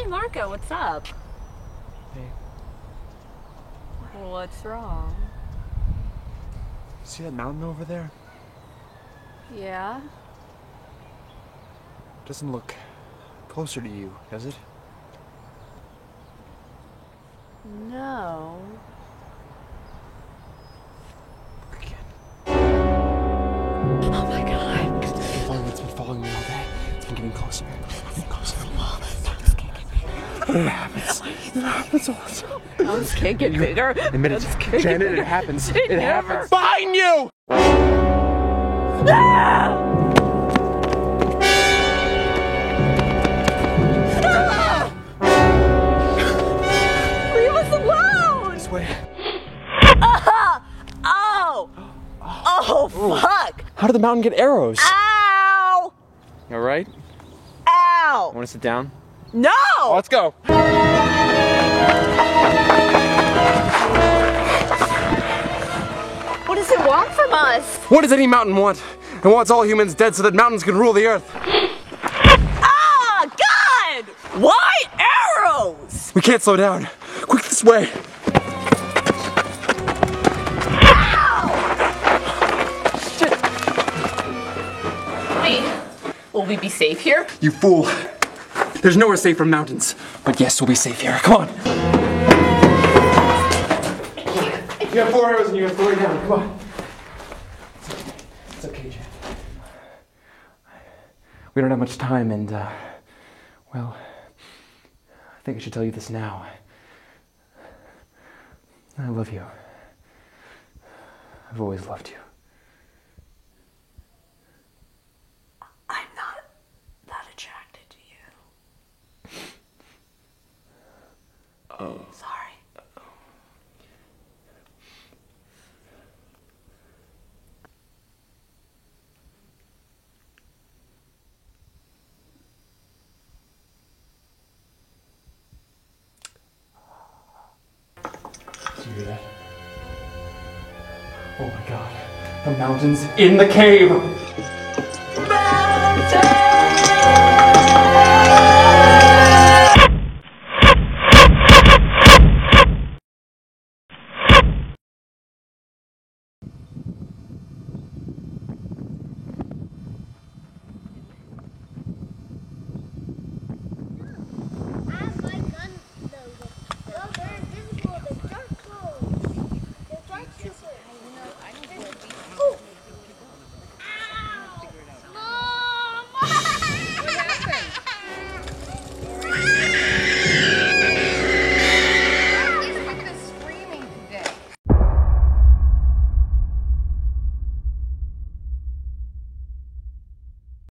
Hey, Marco, what's up? Hey. What's wrong? See that mountain over there? Yeah? Doesn't look closer to you, does it? No. Look again. Oh my god. It's been following me all day. It's been getting closer. Getting closer. It happens. It happens all the time. Those can't get bigger. Admit it. Janet, it happens. It never- happens. Behind you! Leave us alone! This way. Oh! Oh, fuck! How did the mountain get arrows? Ow! You alright? Ow! Want to sit down? No! Let's go. What does it want from us? What does any mountain want? It wants all humans dead so that mountains can rule the earth. Ah! God! Why arrows? We can't slow down. Quick, this way. Wait, will we be safe here? You fool. There's nowhere safe from mountains. But yes, we'll be safe here. Come on. You have 4 arrows and you have 4 down. Come on. It's okay, Jen. We don't have much time and, well, I think I should tell you this now. I love you. I've always loved you. I'm not that attracted to you. Oh. Sorry. Did you hear that? Oh my god. The mountain's in the cave!